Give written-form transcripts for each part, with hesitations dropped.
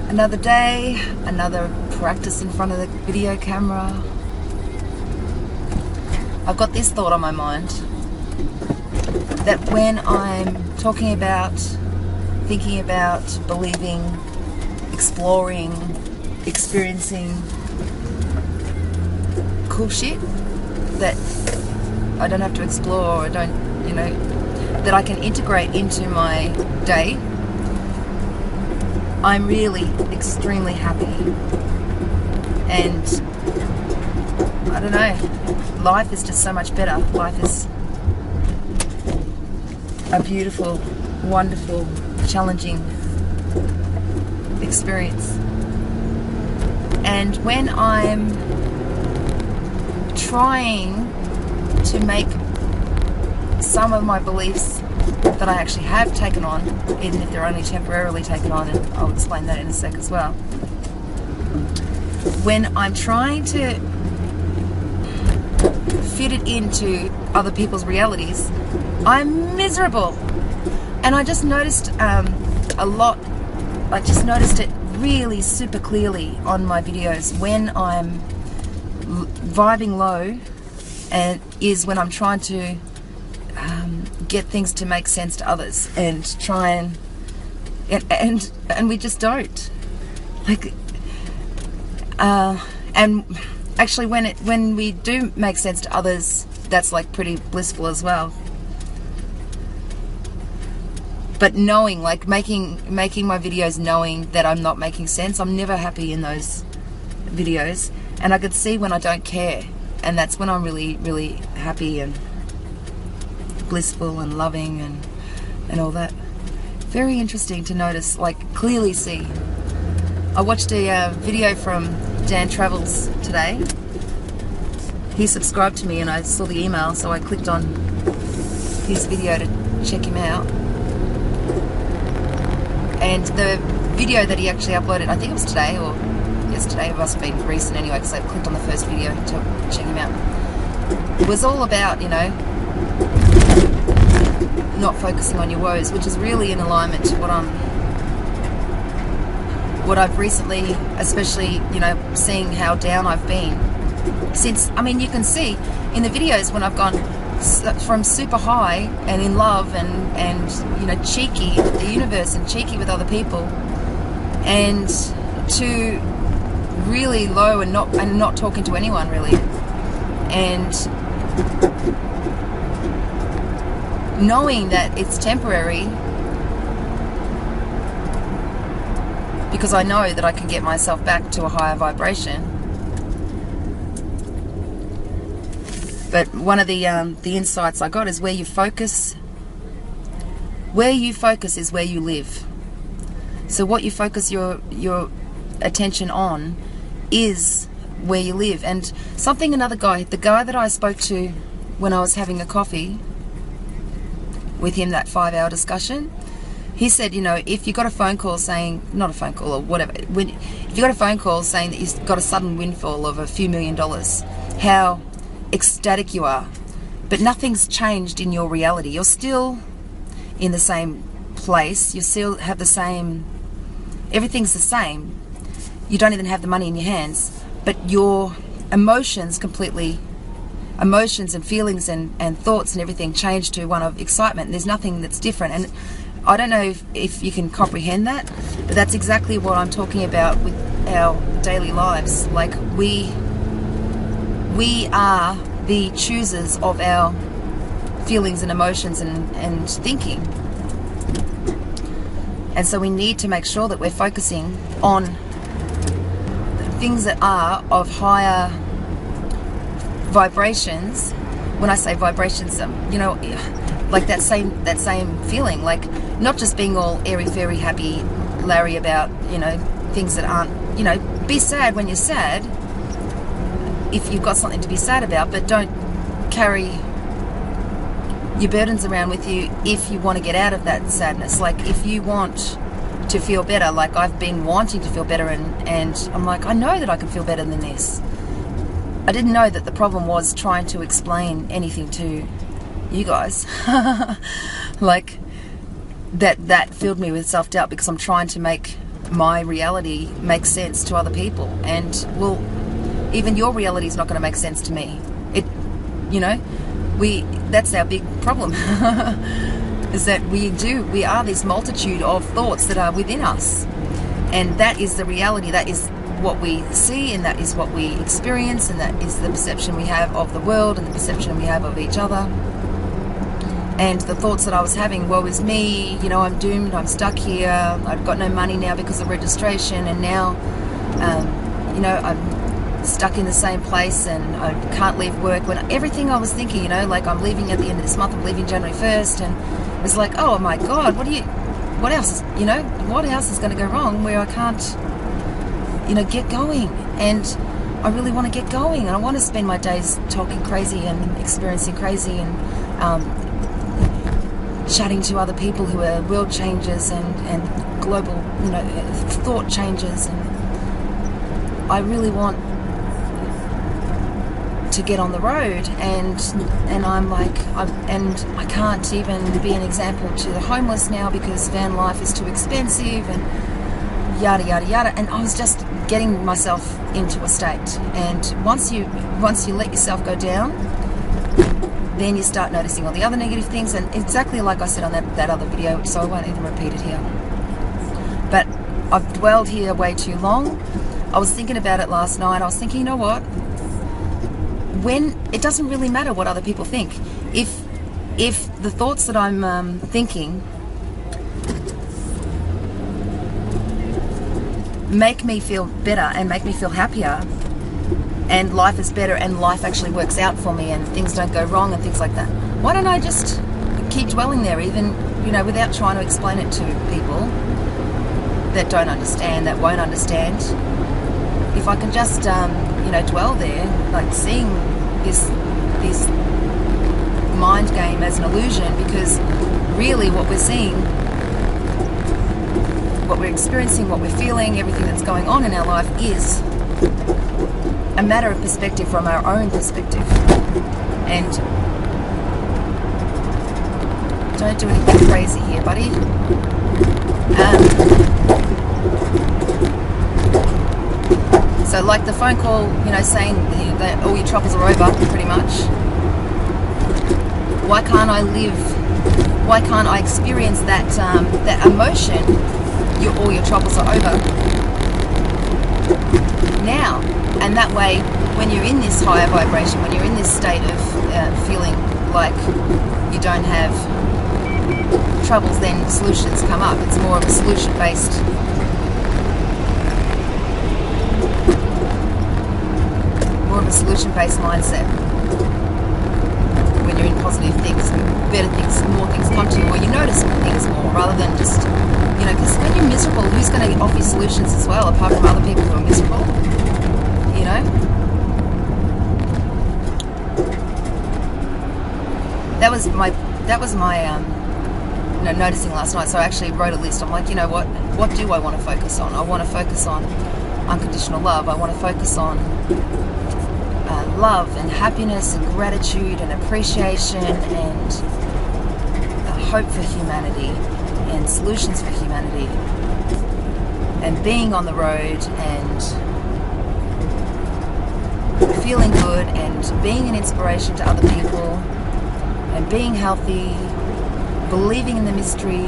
Another day, another practice in front of the video camera. I've got this thought on my mind, that when I'm talking about, thinking about, believing, exploring, experiencing cool shit that I don't have to explore, or that I can integrate into my day, I'm really extremely happy. And I don't know, life is just so much better. Life is a beautiful, wonderful, challenging experience. And when I'm trying to make some of my beliefs that I actually have taken on, even if they're only temporarily taken on, and I'll explain that in a sec as well. When I'm trying to fit it into other people's realities, I'm miserable. And I just noticed a lot, I just noticed it really super clearly on my videos when I'm vibing low, and is when I'm trying to get things to make sense to others, and try and we just don't, like, and actually when we do make sense to others, that's like pretty blissful as well. But knowing, like making my videos knowing that I'm not making sense, I'm never happy in those videos, and I could see when I don't care, and that's when I'm really, really happy and blissful and loving and all that. Very interesting to notice, like clearly see. I watched a video from Dan Travels today. He subscribed to me and I saw the email, so I clicked on his video to check him out. And the video that he actually uploaded, I think it was today or yesterday, it must have been recent anyway, because I clicked on the first video to check him out. It was all about, not focusing on your woes, which is really in alignment to what I've recently, especially, seeing how down I've been since. I mean, you can see in the videos when I've gone from super high and in love and cheeky with the universe and cheeky with other people, and to really low and not talking to anyone really, and knowing that it's temporary, because I know that I can get myself back to a higher vibration. But one of the insights I got is where you focus is where you live. So what you focus your attention on is where you live. And the guy that I spoke to when I was having a coffee with him, that 5-hour discussion, he said, if you got a phone call saying, not a phone call or whatever, if you got a phone call saying that you've got a sudden windfall of a few $1 million, how ecstatic you are, but nothing's changed in your reality. You're still in the same place, you still have the same, everything's the same, you don't even have the money in your hands, but your emotions and feelings and thoughts and everything change to one of excitement, and there's nothing that's different. And I don't know if you can comprehend that, but that's exactly what I'm talking about with our daily lives. Like we are the choosers of our feelings and emotions and thinking. And so we need to make sure that we're focusing on things that are of higher vibrations. When I say vibrations, like that same feeling, like not just being all airy-fairy happy Larry about, things that aren't, be sad when you're sad, if you've got something to be sad about, but don't carry your burdens around with you if you want to get out of that sadness. Like if you want to feel better, like I've been wanting to feel better, and I'm like, I know that I can feel better than this. I didn't know that the problem was trying to explain anything to you guys. Like that filled me with self-doubt, because I'm trying to make my reality makes sense to other people. And, well, even your reality is not going to make sense to me. That's our big problem. Is that we are this multitude of thoughts that are within us. And that is the reality, that is what we see, and that is what we experience, and that is the perception we have of the world and the perception we have of each other. And the thoughts that I was having, woe is me, I'm doomed, I'm stuck here, I've got no money now because of registration, and now, I'm stuck in the same place and I can't leave work. When everything I was thinking, like I'm leaving at the end of this month, I'm leaving January 1st, and it's like, oh my God, what else is going to go wrong where I can't, get going? And I really want to get going, and I want to spend my days talking crazy and experiencing crazy and chatting to other people who are world changers and global, thought changers. And I really want to get on the road, and I'm like, I can't even be an example to the homeless now because van life is too expensive and yada yada yada. And I was just getting myself into a state. And once you let yourself go down, then you start noticing all the other negative things. And exactly like I said on that other video, so I won't even repeat it here. But I've dwelled here way too long. I was thinking about it last night. I was thinking, you know what? When it doesn't really matter what other people think. If the thoughts that I'm thinking make me feel better and make me feel happier, and life is better and life actually works out for me and things don't go wrong and things like that, why don't I just keep dwelling there, even without trying to explain it to people that don't understand, that won't understand? If I can just dwell there, like seeing this mind game as an illusion, because really what we're seeing, what we're experiencing, what we're feeling, everything that's going on in our life is a matter of perspective from our own perspective. And don't do anything crazy here, buddy. So like the phone call, saying that all your troubles are over, pretty much. Why can't I live? Why can't I experience that emotion? All your troubles are over now. And that way, when you're in this higher vibration, when you're in this state of feeling like you don't have troubles, then solutions come up. It's more of a solution-based mindset. When you're in positive things, better things, more things come to you, or you notice things more, rather than just, because when you're miserable, who's going to offer you solutions as well, apart from other people who are miserable? That was my noticing last night. So I actually wrote a list. I'm like, what do I want to focus on? I want to focus on unconditional love. I want to focus on love and happiness and gratitude and appreciation and hope for humanity and solutions for humanity, and being on the road and feeling good and being an inspiration to other people and being healthy, believing in the mystery,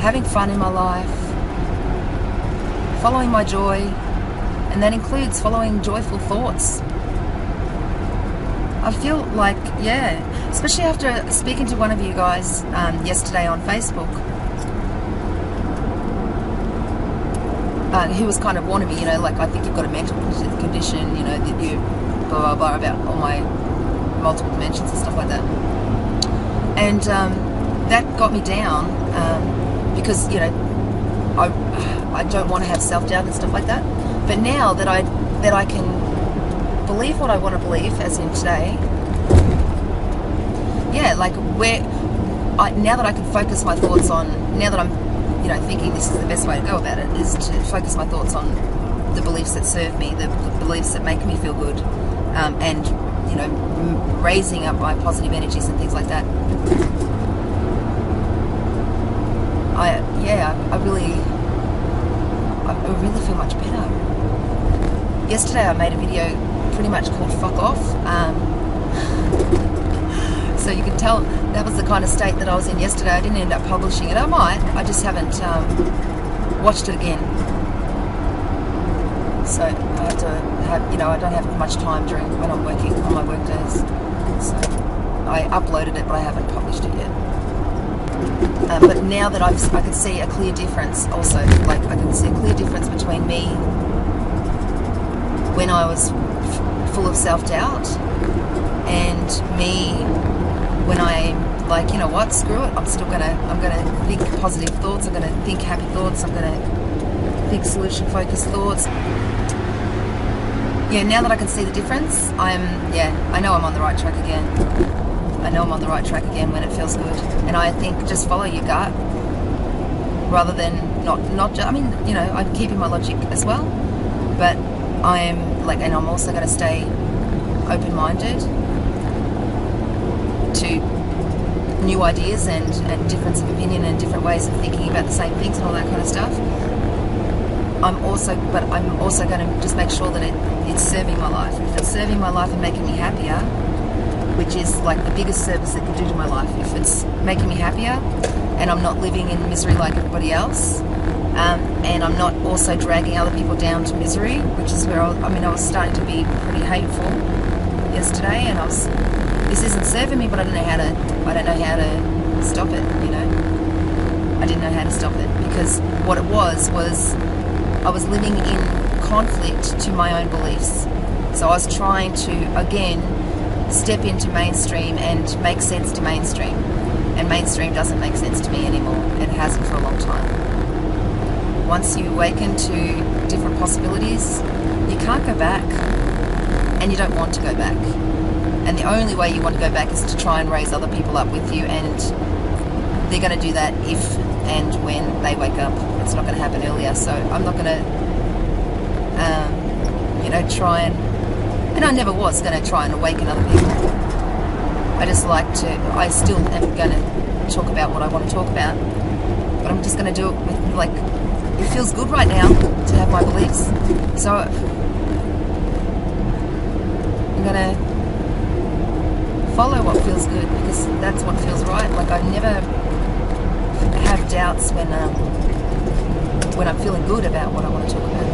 having fun in my life, following my joy, and that includes following joyful thoughts. I feel like, especially after speaking to one of you guys yesterday on Facebook, who was kind of warning me, like, I think you've got a mental condition, that you blah blah blah about all my multiple dimensions and stuff like that. And that got me down because I don't want to have self-doubt and stuff like that. But now that I can believe what I want to believe, as in today, now that I can focus my thoughts on, now that I'm thinking this is the best way to go about it, is to focus my thoughts on the beliefs that serve me, the beliefs that make me feel good, and raising up my positive energies and things like that. I really feel much better. Yesterday I made a video pretty much called Fuck Off. So you can tell that was the kind of state that I was in yesterday. I didn't end up publishing it. I might. I just haven't watched it again. So I have to have, I don't have much time when I'm working on my work days. So I uploaded it, but I haven't published it yet. But now that I can see a clear difference also, like I can see a clear difference between me when I was full of self-doubt and me when I'm like, you know what, screw it, I'm gonna think positive thoughts, I'm gonna think happy thoughts, I'm gonna think solution-focused thoughts. Yeah, now that I can see the difference, I know I'm on the right track again. I know I'm on the right track again when it feels good. And I think just follow your gut rather than I'm keeping my logic as well, but and I'm also going to stay open-minded to new ideas and difference of opinion and different ways of thinking about the same things and all that kind of stuff. I'm also going to just make sure that it's serving my life. If it's serving my life and making me happier, which is like the biggest service it can do to my life, if it's making me happier and I'm not living in misery like everybody else, and I'm not also dragging other people down to misery, which is where I was starting to be pretty hateful yesterday, and this isn't serving me, but I don't know how to stop it. I didn't know how to stop it, because what it was I was living in conflict to my own beliefs. So I was trying to again step into mainstream and make sense to mainstream, and mainstream doesn't make sense to me anymore. It hasn't for a long time. Once you awaken to different possibilities, you can't go back, and you don't want to go back. And the only way you want to go back is to try and raise other people up with you, and they're going to do that if and when they wake up. It's not going to happen earlier, so I'm not going to try and I never was going to try and awaken other people. I still am going to talk about what I want to talk about, but I'm just going to do it with, it feels good right now to have my beliefs, so I'm going to follow what feels good, because that's what feels right. I never have doubts when I'm feeling good about what I want to talk about.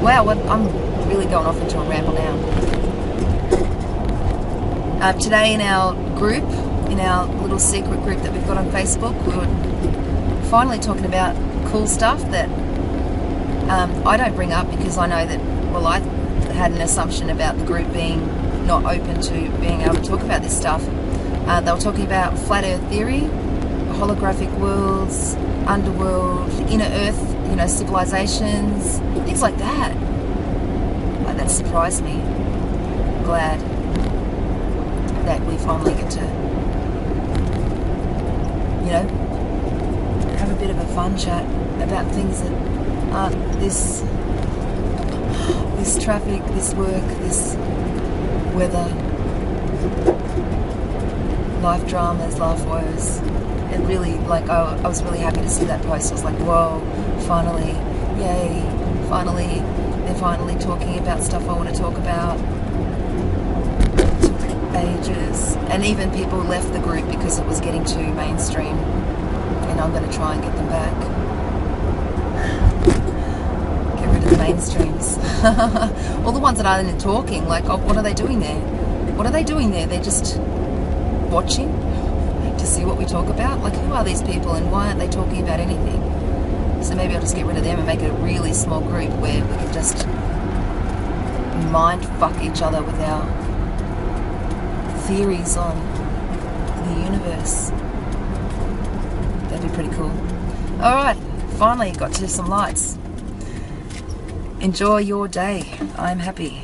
Wow, I'm really going off into a ramble now. Today in our group, in our little secret group that we've got on Facebook, we were finally talking about cool stuff that I don't bring up, because I know that, I had an assumption about the group being not open to being able to talk about this stuff. They were talking about flat earth theory, holographic worlds, underworld, inner earth, civilizations, things like that. That surprised me. Glad that we finally get to, have a bit of a fun chat about things that aren't this traffic, this work, this weather, life dramas, life woes. It really, I was really happy to see that post. I was like, whoa, finally, yay, finally, they're finally talking about stuff I want to talk about. It took ages. And even people left the group because it was getting too mainstream. And I'm going to try and get them back. Get rid of the mainstreams. All the ones that aren't talking, what are they doing there? What are they doing there? They're just watching to see what we talk about. Who are these people and why aren't they talking about anything? So maybe I'll just get rid of them and make it a really small group where we can just mind fuck each other with our theories on the universe. That'd be pretty cool. Alright, finally got to some lights. Enjoy your day. I'm happy.